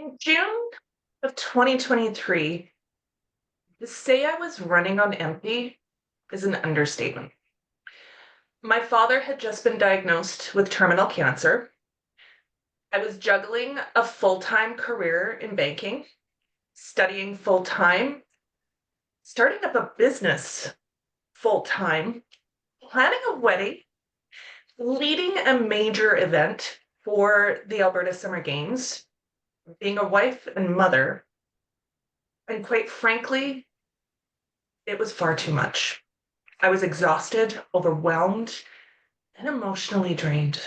In June of 2023, to say I was running on empty is an understatement. My father had just been diagnosed with terminal cancer. I was juggling a full time career in banking, studying full time, starting up a business full time, planning a wedding, leading a major event for the Alberta Summer Games, being a wife and mother. And quite frankly, it was far too much. I was exhausted, overwhelmed, and emotionally drained.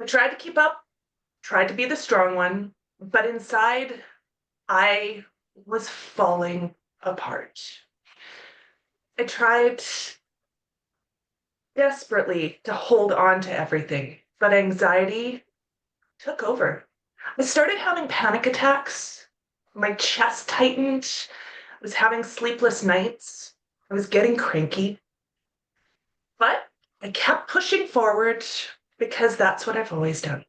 I tried to keep up, tried to be the strong one, but inside, I was falling apart. I tried desperately to hold on to everything, but anxiety took over. I started having panic attacks. My chest tightened. I was having sleepless nights. I was getting cranky. But I kept pushing forward because that's what I've always done.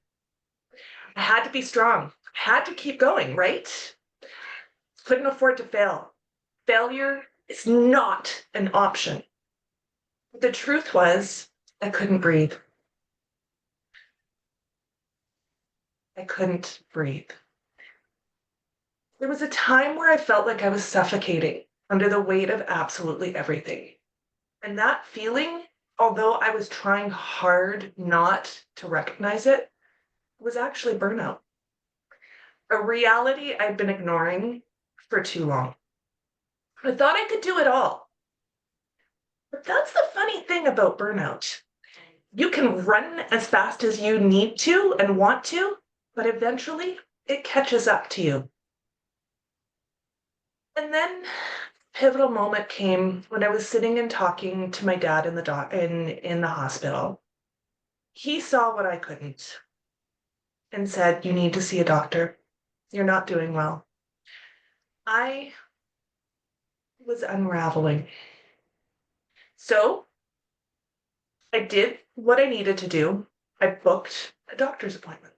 I had to be strong. I had to keep going, right? Couldn't afford to fail. Failure is not an option. The truth was, I couldn't breathe. I couldn't breathe. There was a time where I felt like I was suffocating under the weight of absolutely everything. And that feeling, although I was trying hard not to recognize it, was actually burnout. A reality I'd been ignoring for too long. I thought I could do it all. But that's the funny thing about burnout. You can run as fast as you need to and want to, but eventually it catches up to you. And then pivotal moment came when I was sitting and talking to my dad in the hospital. He saw what I couldn't and said, "You need to see a doctor. You're not doing well." I was unraveling. So I did what I needed to do. I booked a doctor's appointment.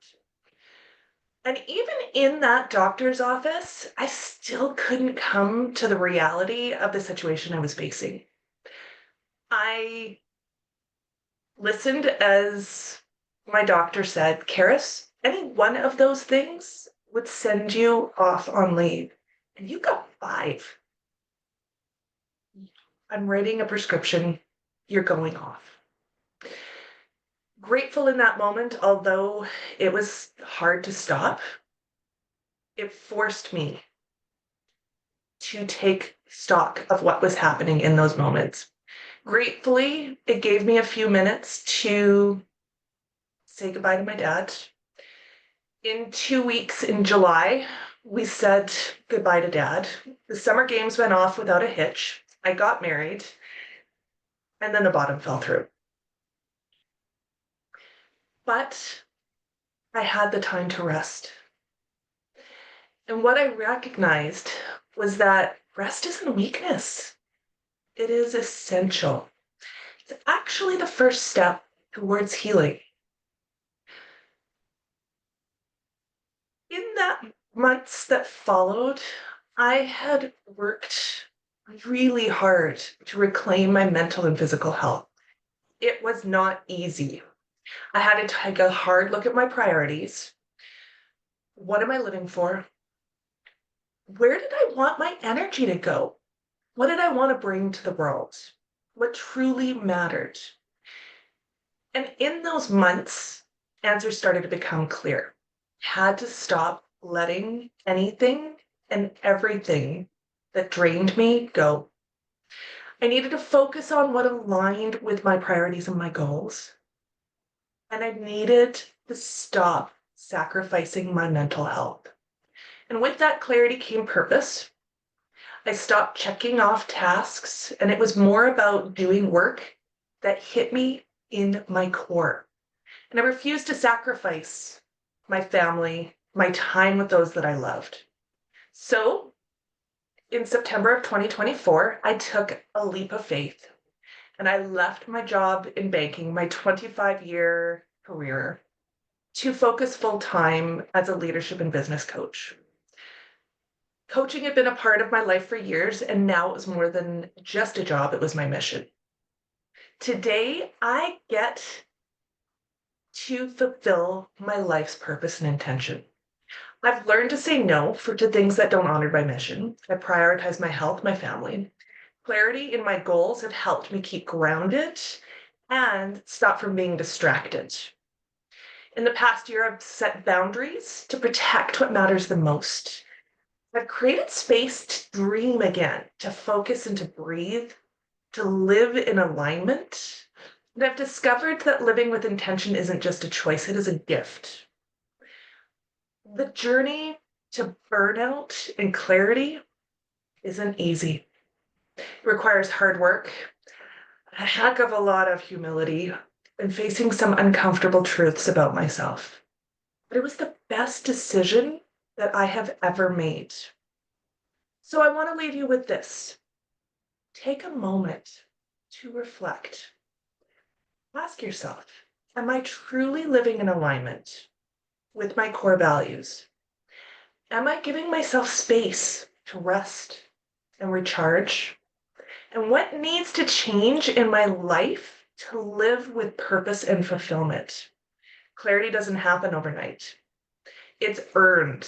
And even in that doctor's office, I still couldn't come to the reality of the situation I was facing. I listened as my doctor said, "Karis, any one of those things would send you off on leave. And you got 5. I'm writing a prescription. You're going off." Grateful in that moment, although it was hard to stop, it forced me to take stock of what was happening in those moments. Gratefully, it gave me a few minutes to say goodbye to my dad. In 2 weeks in July, we said goodbye to dad. The summer games went off without a hitch. I got married, and then the bottom fell through. But I had the time to rest. And what I recognized was that rest isn't weakness. It is essential. It's actually the first step towards healing. In that months that followed, I had worked really hard to reclaim my mental and physical health. It was not easy. I had to take a hard look at my priorities. What am I living for? Where did I want my energy to go? What did I want to bring to the world? What truly mattered? And in those months, answers started to become clear. Had to stop letting anything and everything that drained me go. I needed to focus on what aligned with my priorities and my goals. And I needed to stop sacrificing my mental health. And with that clarity came purpose. I stopped checking off tasks, and it was more about doing work that hit me in my core. And I refused to sacrifice my family, my time with those that I loved. So in September of 2024, I took a leap of faith and I left my job in banking, my 25-year career. to focus full time as a leadership and business coach. Coaching had been a part of my life for years, and now it was more than just a job, it was my mission. Today, I get to fulfill my life's purpose and intention. I've learned to say no to things that don't honor my mission. I prioritize my health, my family. Clarity in my goals have helped me keep grounded and stop from being distracted. In the past year, I've set boundaries to protect what matters the most. I've created space to dream again, to focus and to breathe, to live in alignment. And I've discovered that living with intention isn't just a choice, it is a gift. The journey to burnout and clarity isn't easy. It requires hard work, a heck of a lot of humility, and facing some uncomfortable truths about myself. But it was the best decision that I have ever made. So I want to leave you with this. Take a moment to reflect. Ask yourself, am I truly living in alignment with my core values? Am I giving myself space to rest and recharge? And what needs to change in my life to live with purpose and fulfillment? Clarity doesn't happen overnight. It's earned.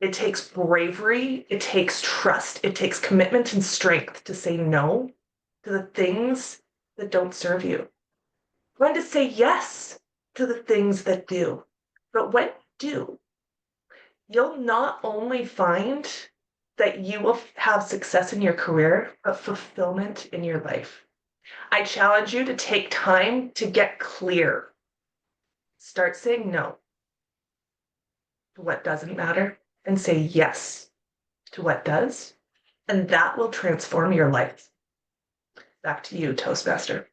It takes bravery, it takes trust, it takes commitment and strength to say no to the things that don't serve you. When to say yes to the things that do. But when you do, you'll not only find that you will have success in your career, but fulfillment in your life. I challenge you to take time to get clear. Start saying no to what doesn't matter and say yes to what does. And that will transform your life. Back to you, Toastmaster.